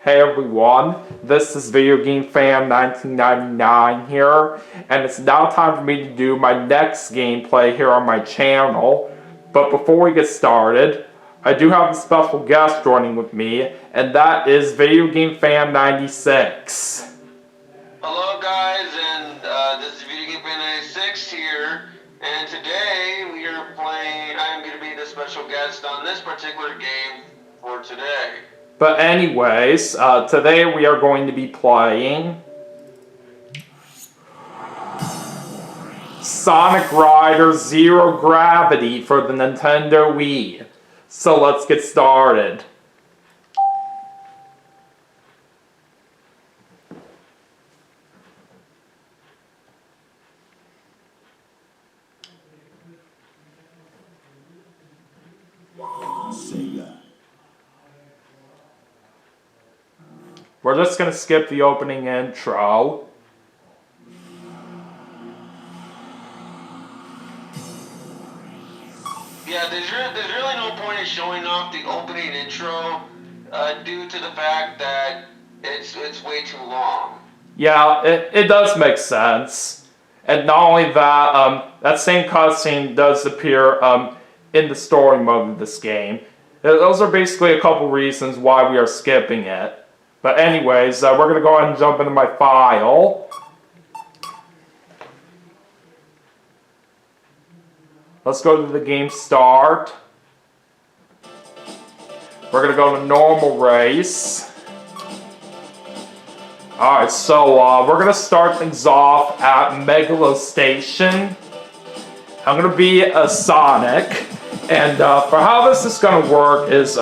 Hey everyone, this is Video Game Fan 1999 here, and it's now time for me to do my next gameplay here on my channel. But before we get started, I do have a special guest joining with me, and that is Video Game Fan 96. Hello guys, and this is Video Game Fan 96 here, and today we are playing, I'm going to be the special guest on this particular game for today. But anyways, today we are going to be playing Sonic Rider Zero Gravity for the Nintendo Wii. So let's get started. We're just going to skip the opening intro. Yeah, there's really no point in showing off the opening intro due to the fact that it's way too long. Yeah, it does make sense. And not only that, that same cutscene does appear in the story mode of this game. Those are basically a couple reasons why we are skipping it. But anyways, we're going to go ahead and jump into my file. Let's go to the game start. We're going to go to normal race. Alright, so we're going to start things off at Megalo Station. I'm going to be a Sonic. And for how this is going to work is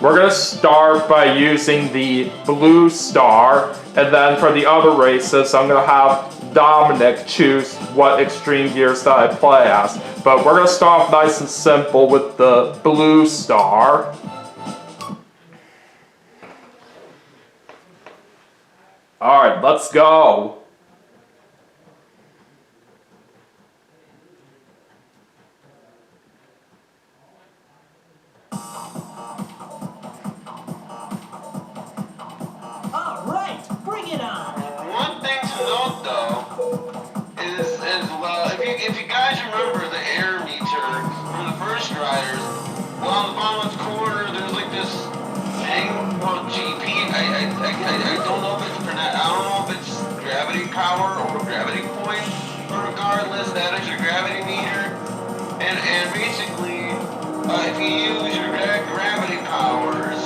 we're going to start by using the blue star. And then for the other races, I'm going to have Dominic choose what extreme gears that I play as. But we're going to start off nice and simple with the blue star. Alright, let's go. Alright, bring it on! One thing to note though is well, if you guys remember the air meter from the first Riders, well, on the bottom left corner there's like this thing called GP. I don't know if it's I don't know if it's gravity power or gravity point, but regardless, that is your gravity meter. And basically, if you use your gravity powers,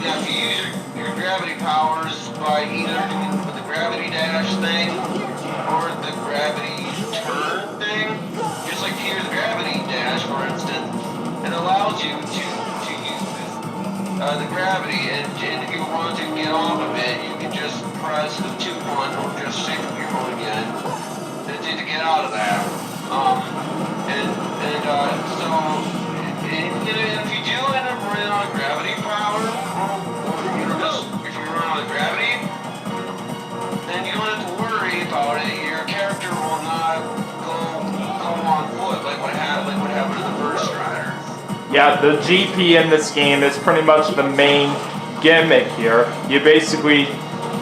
if you use your gravity powers by either doing the gravity dash thing or the gravity turn thing, just like here's the gravity dash, for instance, it allows you to use the gravity, and if you want to get off of it, you can just press the 2-1 or just shift your phone again to get out of that. If you do end up running on gravity power, or if you run on gravity, then you don't have to worry about it. Your character will not go on foot like what happened in the first Rider. Yeah, the GP in this game is pretty much the main gimmick here. You basically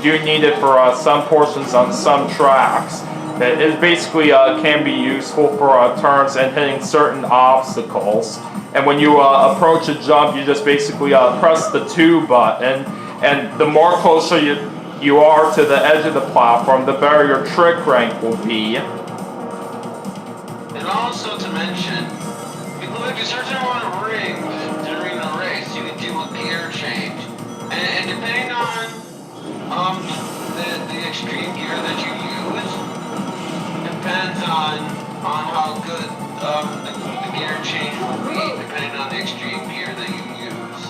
do need it for some portions on some tracks. It basically can be useful for turns and hitting certain obstacles. And when you approach a jump, you just basically press the 2 button. And the more closer you are to the edge of the platform, the better your trick rank will be. And also to mention, if you search on a ring during the race, you can do a gear change. And depending on the extreme gear that you use, depends on how good the gear change will be, depending on the extreme gear that you use.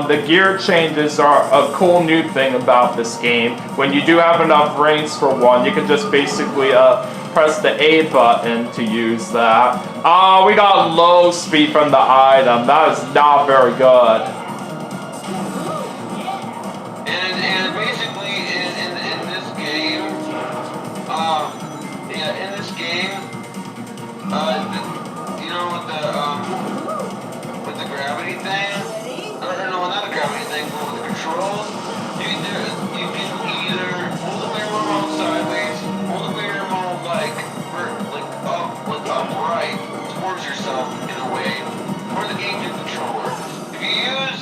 The gear changes are a cool new thing about this game. When you do have enough rings for one, you can just basically press the A button to use that. We got low speed from the item. That is not very good. And basically in this game, with the gravity thing,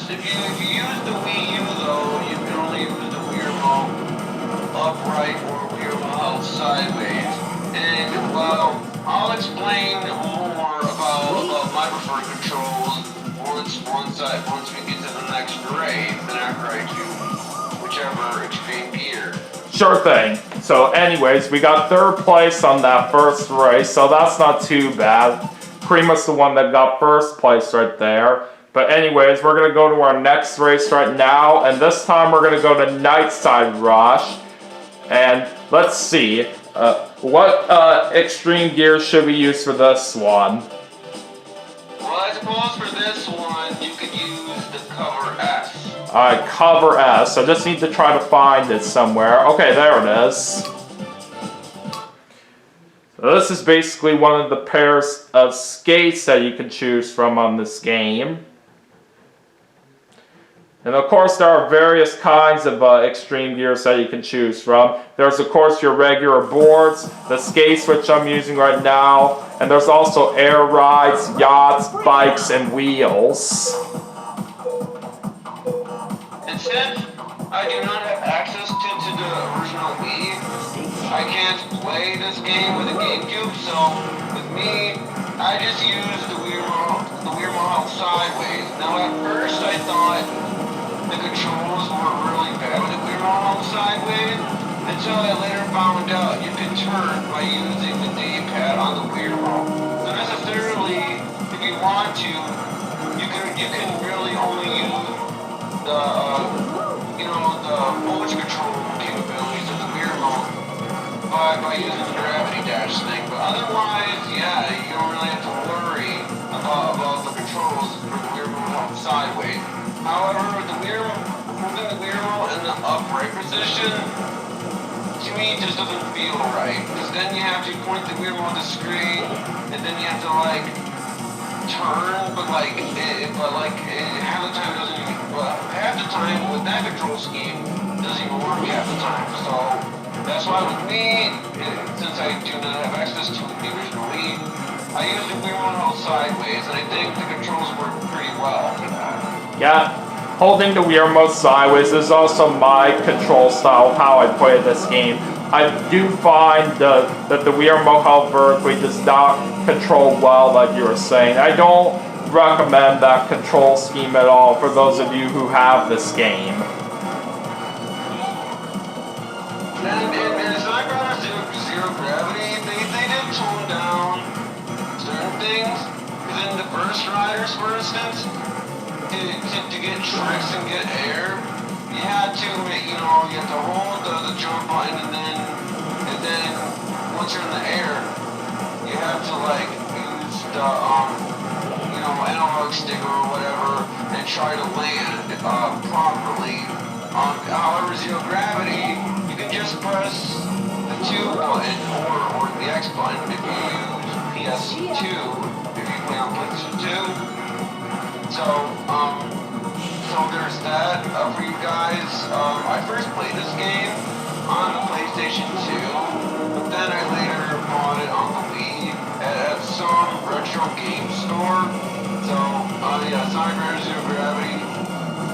if you use the Wii U though, you can only use the Wii remote upright or Wii remote held sideways. And well, I'll explain more about my preferred controls once we get to the next race, and after I do whichever extreme gear. Sure thing. So anyways, we got third place on that first race, so that's not too bad. Prima's the one that got first place right there. But anyways, we're going to go to our next race right now, and this time we're going to go to Nightside Rush. And let's see, what extreme gear should we use for this one? Well, I suppose for this one, you could use the cover S. Alright, cover S. I just need to try to find it somewhere. Okay, there it is. So this is basically one of the pairs of skates that you can choose from on this game. And of course there are various kinds of extreme gears that you can choose from. There's of course your regular boards, the skates which I'm using right now, and there's also air rides, yachts, bikes, and wheels. And since I do not have access to the original Wii, I can't play this game with a GameCube, so with me, I just use the Wii remote sideways. Now at first I thought the controls were really bad with the Wii remote sideways, until I later found out you can turn by using the D-pad on the Wii remote. So necessarily, if you want to, you can really only use the the motion control capabilities of the Wii remote by using the gravity dash thing. But otherwise, yeah, you don't really have to worry about the controls for the Wii remote sideways. However, with the moving the Wii remote in the upright position, to me, it just doesn't feel right. Because then you have to point the Wii remote to the screen, and then you have to turn, but half the time with that control scheme it doesn't even work half the time. So that's why with me, since I do not have access to the original Wii, I use the Wii remote sideways, and I think the controls work pretty well for that. Yeah, holding the Wii remote sideways is also my control style of how I play this game. I do find that the Wii remote held vertically does not control well, like you were saying. I don't recommend that control scheme at all for those of you who have this game. And as I got Zero Gravity, they did tone down certain things. Because in the first riders, for instance, to get tricks and get air, you had to hold the jump button, and then once you're in the air, you have to use the analog stick or whatever and try to land properly. However, Zero Gravity, you can just press the 2 button or the X button if you use PS2, if you play on PlayStation 2. So there's that for you guys. I first played this game on the PlayStation 2, but then I later bought it on the Wii at some retro game store. So, Sonic Riders Zero Gravity,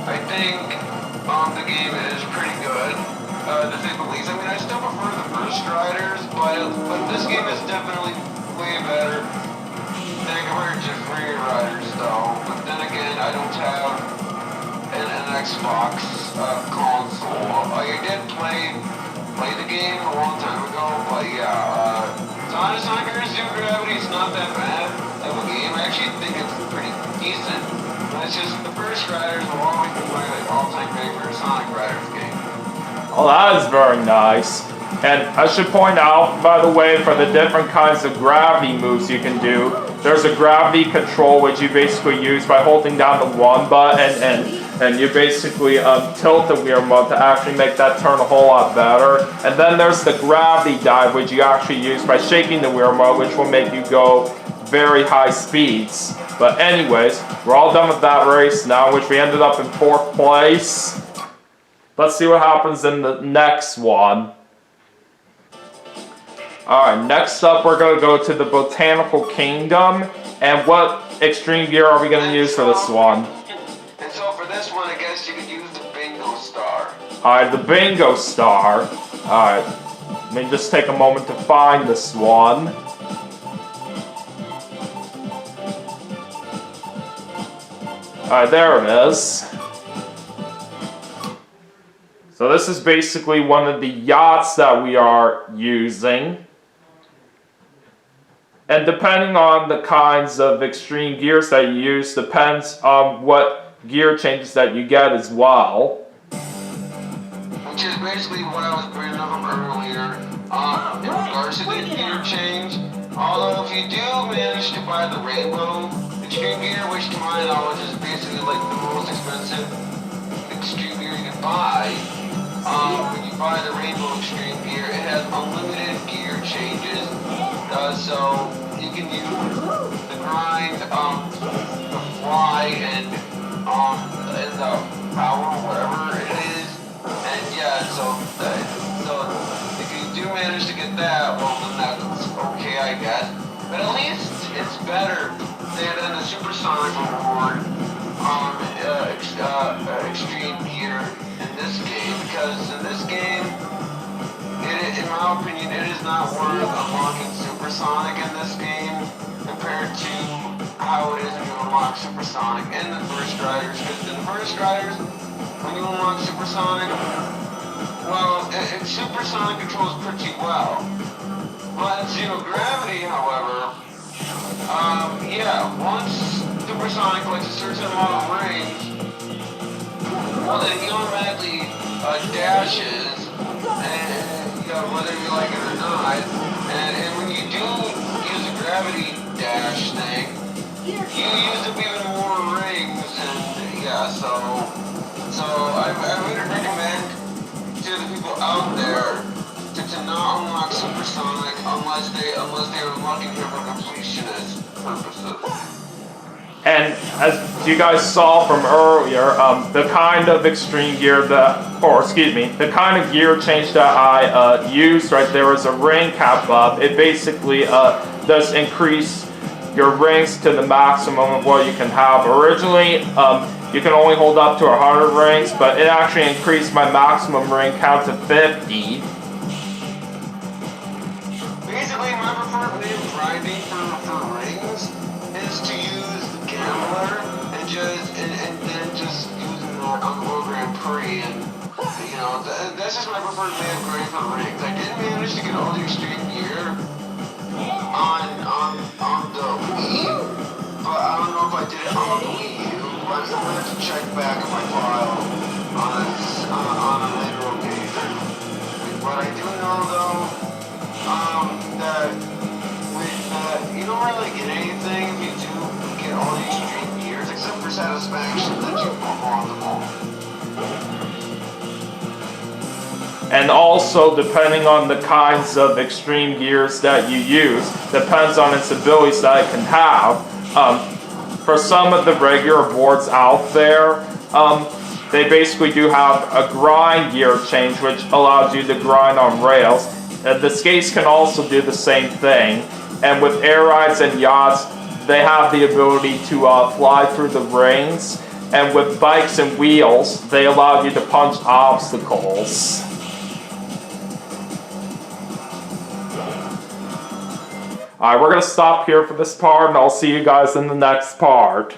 I think the game is pretty good, to say the least. I mean, I still prefer the first Riders, but this game is definitely way better than compared to free Riders, though. But then again, I don't have an Xbox console. I did play the game a long time ago, but yeah, Sonic Riders Zero Gravity is not that bad of a game. I actually think it's pretty decent. But it's just the first Riders will always be my all-time favorite Sonic Riders game. Oh, that is very nice. And I should point out, by the way, for the different kinds of gravity moves you can do, there's a gravity control which you basically use by holding down the 1 button and you basically tilt the Wii remote to actually make that turn a whole lot better. And then there's the gravity dive which you actually use by shaking the Wii remote, which will make you go very high speeds. But anyways, we're all done with that race now, which we ended up in 4th place. Let's see what happens in the next one. Alright, next up we're going to go to the Botanical Kingdom. And what extreme gear are we going to use for this one? And so for this Alright, the bingo star. Alright, let me just take a moment to find this one. Alright, there it is. So this is basically one of the yachts that we are using. And depending on the kinds of extreme gears that you use, depends on what gear changes that you get as well. Which is basically what I was bringing up earlier. In regards to the gear change, although if you do manage to buy the Rainbow Extreme Gear, which to my knowledge is basically like the most expensive extreme gear you can buy, when you buy the Rainbow Extreme Gear, it has unlimited gear changes. So you can use the grind, the fly, and the power, whatever it is. And yeah, so if you do manage to get that, well then that's okay, I guess. But at least it's better than the Supersonic Reward Extreme Gear in this game, because in this game, in my opinion, it is not worth unlocking Supersonic in this game compared to how it is when you unlock Supersonic in the First Riders. Because in the First Riders, when you unlock Supersonic, well, Supersonic controls pretty well. But in Zero Gravity, however, yeah, once Supersonic collects a certain amount of range, well then he automatically dashes, and whether you like it or not, and when you do use a gravity dash thing, you use up even more rings, and yeah, so I would recommend to the people out there to not unlock Supersonic unless they are unlocking it for completionist purposes. And as you guys saw from earlier, the kind of extreme gear the kind of gear change that I used right there is a ring cap up. It basically does increase your rings to the maximum of what you can have. Originally, you can only hold up to 100 rings, but it actually increased my maximum ring count to 50. Basically, my preferred way of grinding for rings is to use the Gambler and then just using that on the World Grand Prix, and that's just my preferred way of grinding for rings. I did manage to get all the extreme gear on the Wii, but I don't know if I did it on the Wii U. But I'm gonna have to check back in my file on a later occasion. But I do know though, that you don't really get anything if you do get all the extreme gears, except for satisfaction that you perform them all. And also, depending on the kinds of extreme gears that you use, depends on its abilities that it can have. For some of the regular boards out there, they basically do have a grind gear change, which allows you to grind on rails. The skates can also do the same thing. And with air rides and yachts, they have the ability to fly through the rings. And with bikes and wheels, they allow you to punch obstacles. Alright, we're going to stop here for this part, and I'll see you guys in the next part.